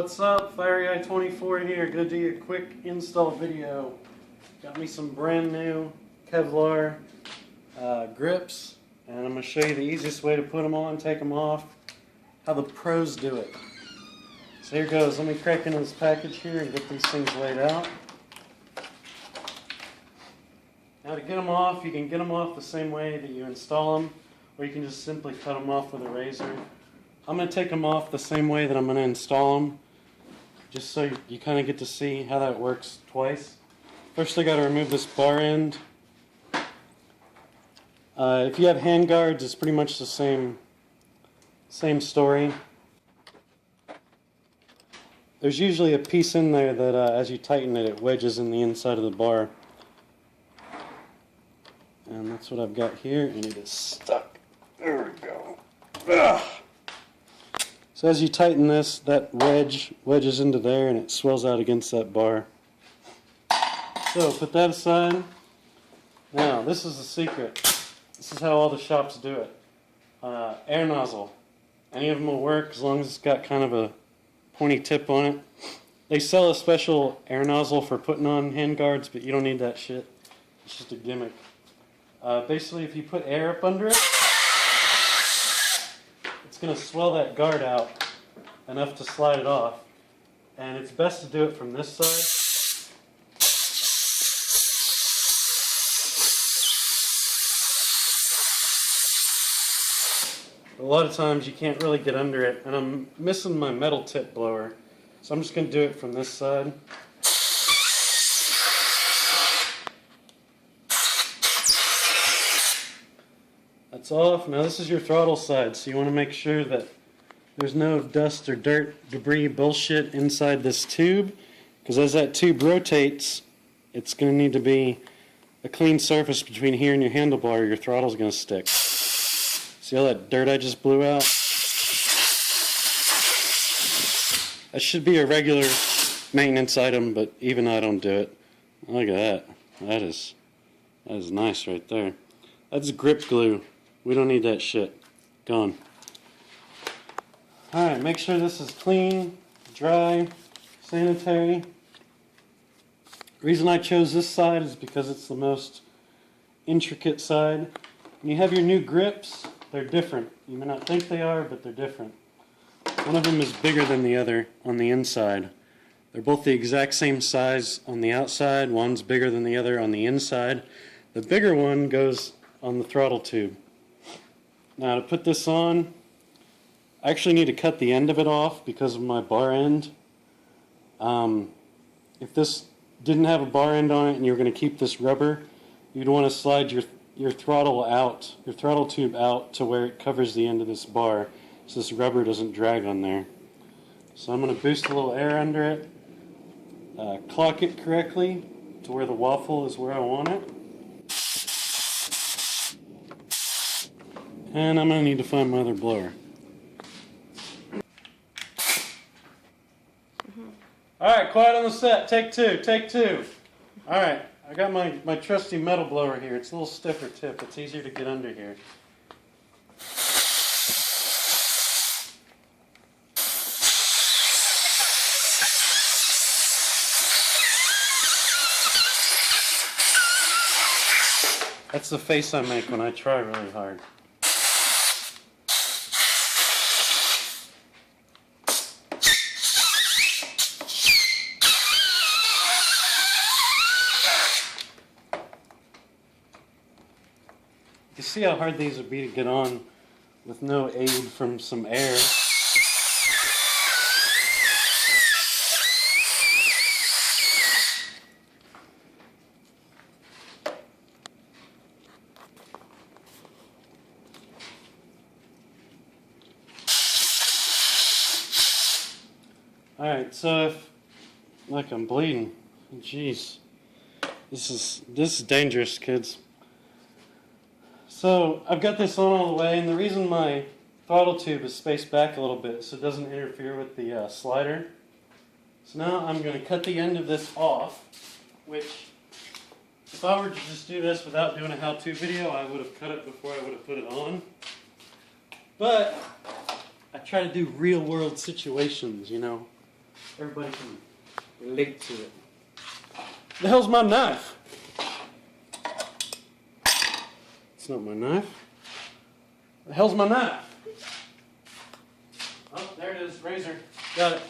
What's up? FieryEye24 here. Gonna do a quick install video. Got me some brand new Kevlar grips, and I'm gonna show you the easiest way to put them on, take them off, how the pros do it. So here goes. Let me crack into this package here and get these things laid out. Now to get them off, you can get them off the same way that you install them, or you can just simply cut them off with a razor. I'm going to take them off the same way that I'm going to install them, just so you kind of get to see how that works twice. First I got to remove this bar end. If you have hand guards, it's pretty much the same story. There's usually a piece in there that as you tighten it, it wedges in the inside of the bar. And that's what I've got here, and it is stuck. There we go. Ugh. So as you tighten this, that wedges into there and it swells out against that bar. So put that aside. Now this is the secret. This is how all the shops do it. Air nozzle. Any of them will work as long as it's got kind of a pointy tip on it. They sell a special air nozzle for putting on hand guards, but you don't need that shit. It's just a gimmick. Basically, if you put air up under it, it's going to swell that guard out enough to slide it off. And it's best to do it from this side. A lot of times you can't really get under it, and I'm missing my metal tip blower, so I'm just going to do it from this side. That's off. Now this is your throttle side, so you want to make sure that there's no dust or dirt, debris, bullshit inside this tube, because as that tube rotates, it's going to need to be a clean surface between here and your handlebar, or your throttle's going to stick. See all that dirt I just blew out? That should be a regular maintenance item, but even I don't do it. Look at that. That is nice right there. That's grip glue. We don't need that shit. Gone. Alright, make sure this is clean, dry, sanitary. The reason I chose this side is because it's the most intricate side. When you have your new grips, they're different. You may not think they are, but they're different. One of them is bigger than the other on the inside. They're both the exact same size on the outside. One's bigger than the other on the inside. The bigger one goes on the throttle tube. Now to put this on, I actually need to cut the end of it off because of my bar end. If this didn't have a bar end on it and you were going to keep this rubber, you'd want to slide your throttle out, your throttle tube out to where it covers the end of this bar so this rubber doesn't drag on there. So I'm going to boost a little air under it, clock it correctly to where the waffle is where I want it. And I'm going to need to find my other blower. Alright, quiet on the set. Take two. Take two. Alright, I got my trusty metal blower here. It's a little stiffer tip. It's easier to get under here. That's the face I make when I try really hard. You see how hard these would be to get on with no aid from some air. Alright, so if, look, I'm bleeding. Jeez. This is dangerous, kids. So I've got this on all the way, and the reason my throttle tube is spaced back a little bit so it doesn't interfere with the slider. So now I'm going to cut the end of this off, which if I were to just do this without doing a how-to video, I would have cut it before I would have put it on. But I try to do real-world situations, you know. everybody can relate to it. The hell's my knife? It's not my knife. The hell's my knife? Oh, there it is, razor. Got it.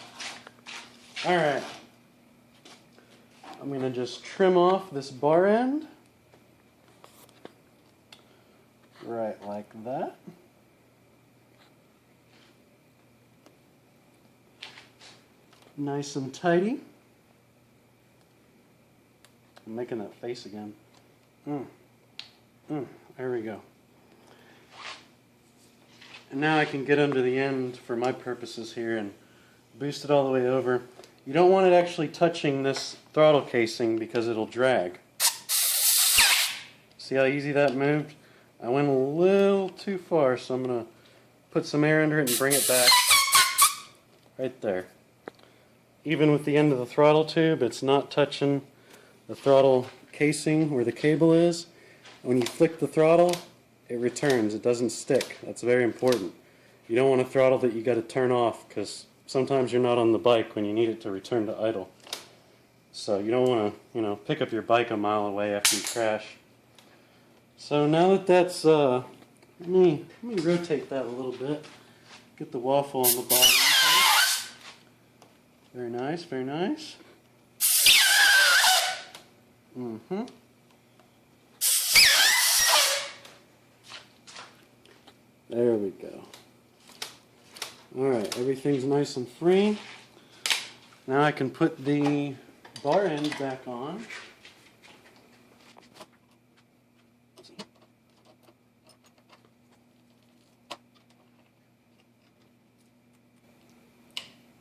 Alright. I'm going to just trim off this bar end. Right like that. Nice and tidy. I'm making that face again. There we go. And now I can get under the end for my purposes here and boost it all the way over. You don't want it actually touching this throttle casing because it'll drag. See how easy that moved? I went a little too far, so I'm going to put some air under it and bring it back. Right there. Even with the end of the throttle tube, it's not touching the throttle casing where the cable is. When you flick the throttle, it returns. It doesn't stick. That's very important. You don't want a throttle that you got to turn off because sometimes you're not on the bike when you need it to return to idle. So you don't want to, pick up your bike a mile away after you crash. So now that that's, let me rotate that a little bit. Get the waffle on the bottom. Very nice, very nice. There we go. Alright, everything's nice and free. Now I can put the bar end back on.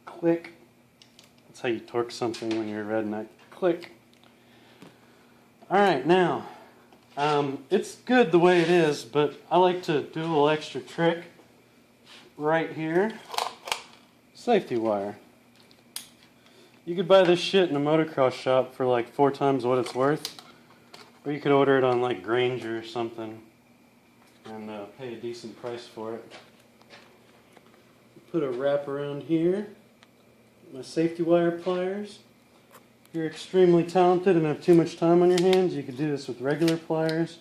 Click. That's how you torque something when you're a redneck. Click. Alright, now, it's good the way it is, but I like to do a little extra trick right here. Safety wire. You could buy this shit in a motocross shop for like 4 times what it's worth, or you could order it on like Grainger or something and pay a decent price for it. Put a wrap around here. My safety wire pliers. If you're extremely talented and have too much time on your hands, you could do this with regular pliers,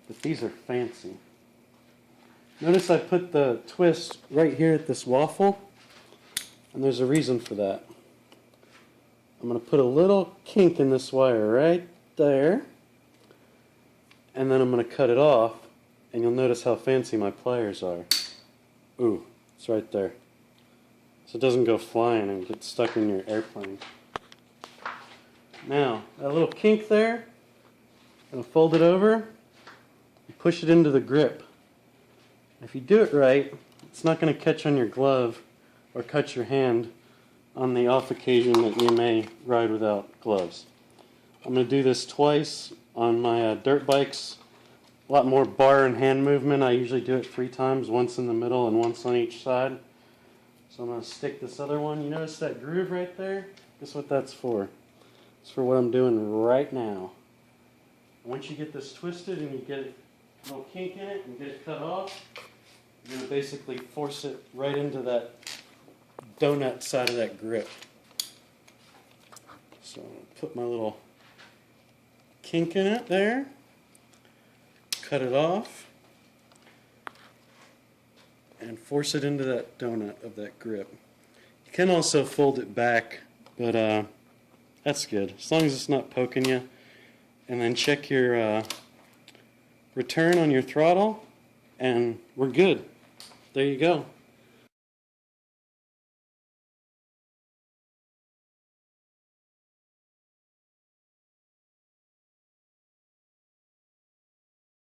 but these are fancy. Notice I put the twist right here at this waffle, and there's a reason for that. I'm going to put a little kink in this wire right there, and then I'm going to cut it off, and you'll notice how fancy my pliers are. Ooh, it's right there. So it doesn't go flying and get stuck in your airplane. Now, that little kink there, I'm going to fold it over and push it into the grip. If you do it right, it's not going to catch on your glove or cut your hand on the off occasion that you may ride without gloves. I'm going to do this twice on my dirt bikes. A lot more bar and hand movement. I usually do it 3 times, once in the middle and once on each side. So I'm going to stick this other one. You notice that groove right there? Guess what that's for? It's for what I'm doing right now. Once you get this twisted and you get a little kink in it and get it cut off, you're going to basically force it right into that donut side of that grip. So I'm going to put my little kink in it there, cut it off, and force it into that donut of that grip. You can also fold it back, but that's good, as long as it's not poking you. And then check your return on your throttle, and we're good. There you go.